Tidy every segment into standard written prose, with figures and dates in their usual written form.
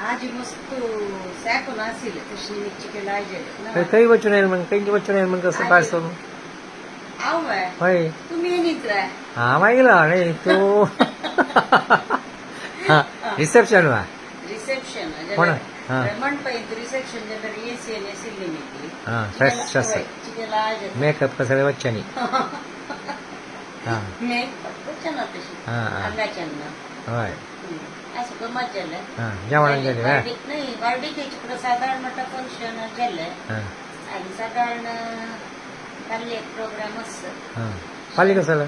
आज मस्त सॅकून असेल तशी चिकेला अरे काही बच्चू नाही मग काही बच्चू नाही मग कसं पास करू आव बाय होय तुम्ही येणीच राय हा माहिला नाही तो हा रिसेप्शन वा रिसेप्शन कोण हा मंडप रिसेप्शन जर एसी आणि सिल्ली मिळते हा फ्रेश चिकेला आज मेकअप कसं बच्चानी हा मेकअप ना तशी हा हा अंगाच्या होय असं गमत झालं हा जेवण गेले हा नाही वाढीच्या तिकडं साधारण मोठं फंक्शन झालंय हा आणि साधारण काल एक प्रोग्राम असत हा पाली कसं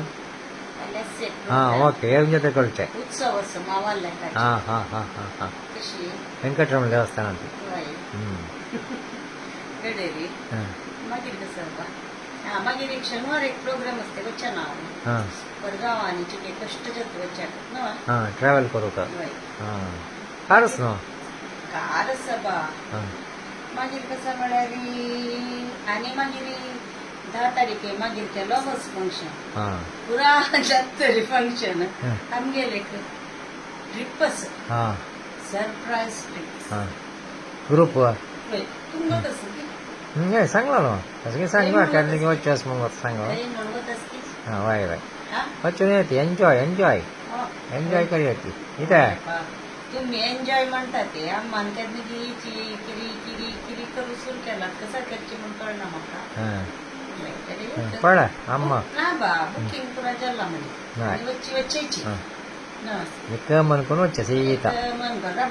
हा ओके येऊन जाते कळते उत्सव असं मावाला हा हा हा हा हा कशी वेंकटरमण देवस्थानात गडेरी हा मागीर कसं हा मागीर एक शनिवार एक प्रोग्राम असते बच्चा नाव हा परगाव आणि चिके कष्ट जात बच्चा ना हा ट्रॅव्हल करू का वय हा फारच ना कार सभा हा मागीर कसं म्हळ्यार आणि मागीर 10 तारीख मागीर केलो बस फंक्शन हा पुरा जातरी फंक्शन हा. आमगेले ट्रिपच हा सरप्राईज ट्रिप हा ग्रुप वा तुमचं कसं की नाही सांगला ना असं काही सांग ना कारण की वच्चे असं मग सांगा काही म्हणत असते हा वाय वाय हा वच्चे नाही येते एन्जॉय एन्जॉय हो. एन्जॉय करी येते इथं तुम्ही एन्जॉय म्हणतात ते आम्हाला त्या निधीची किरी किरी किरी करू सुरू केला कसा करची म्हणून कळना म्हाका हा पडा अम्मा ना बा बुकिंग पुरा जाला म्हणे नाही. आणि वच्ची वच्चेची हा ना इथं म्हणून वच्चे येतात मन घरा